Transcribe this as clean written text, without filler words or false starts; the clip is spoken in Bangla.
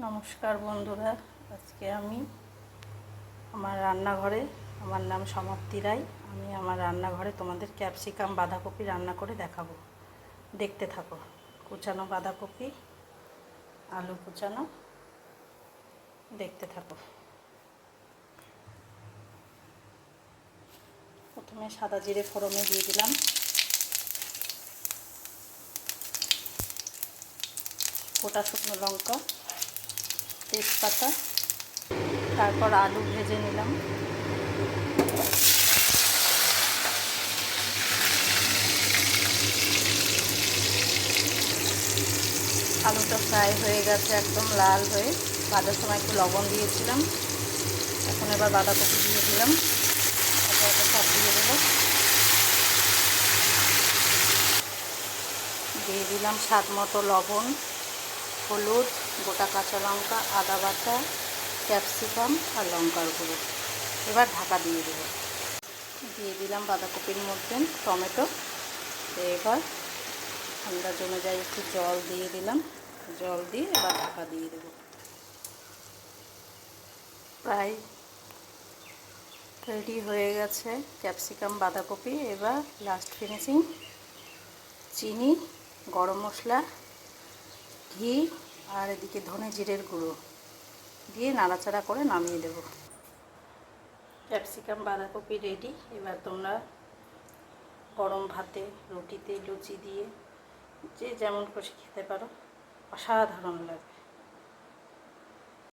নমস্কার বন্ধুরা, আজকে আমি আমার রান্নাঘরে, আমার নাম সমাপ্তি রায়। আমি আমার রান্নাঘরে তোমাদের ক্যাপসিকাম বাঁধাকপি রান্না করে দেখাবো। দেখতে থাকো। কুচানো বাঁধাকপি, আলু কুচানো, দেখতে থাকো। প্রথমে সাদা জিরে ফোড়নে দিয়ে দিলাম, গোটা শুকনো লঙ্কা, তেজপাতা, তারপর আলু ভেজে নিলাম। আলুটা ফ্রাই হয়ে গেছে, একদম লাল হয়ে। ভাজার সময় একটু লবণ দিয়েছিলাম। এখন এবার বাঁধাকপি দিয়ে দিলাম, সব দিয়ে দেবো। দিয়ে দিলাম স্বাদ মতো লবণ, হলুদ, গোটা কাঁচা লঙ্কা, আদা বাটা, ক্যাপসিকাম আর লঙ্কার গুঁড়ো। এবার ঢাকা দিয়ে দেবো। দিয়ে দিলাম বাঁধাকপির মধ্যে টমেটো। এবার আন্দাজ অনুযায়ী একটু জল দিয়ে দিলাম। জল দিয়ে এবার ঢাকা দিয়ে দেবো। প্রায় রেডি হয়ে গেছে ক্যাপসিকাম বাঁধাকপি। এবার লাস্ট ফিনিশিং চিনি, গরম মশলা, ঘি আর এদিকে ধনে জিরের গুঁড়ো দিয়ে নাড়াচাড়া করে নামিয়ে দেব। ক্যাপসিকাম বাঁধাকপি রেডি। এবার তোমরা গরম ভাতে, রুটিতে, লুচি দিয়ে যে যেমন খুশি খেতে পারো। অসাধারণ লাগে।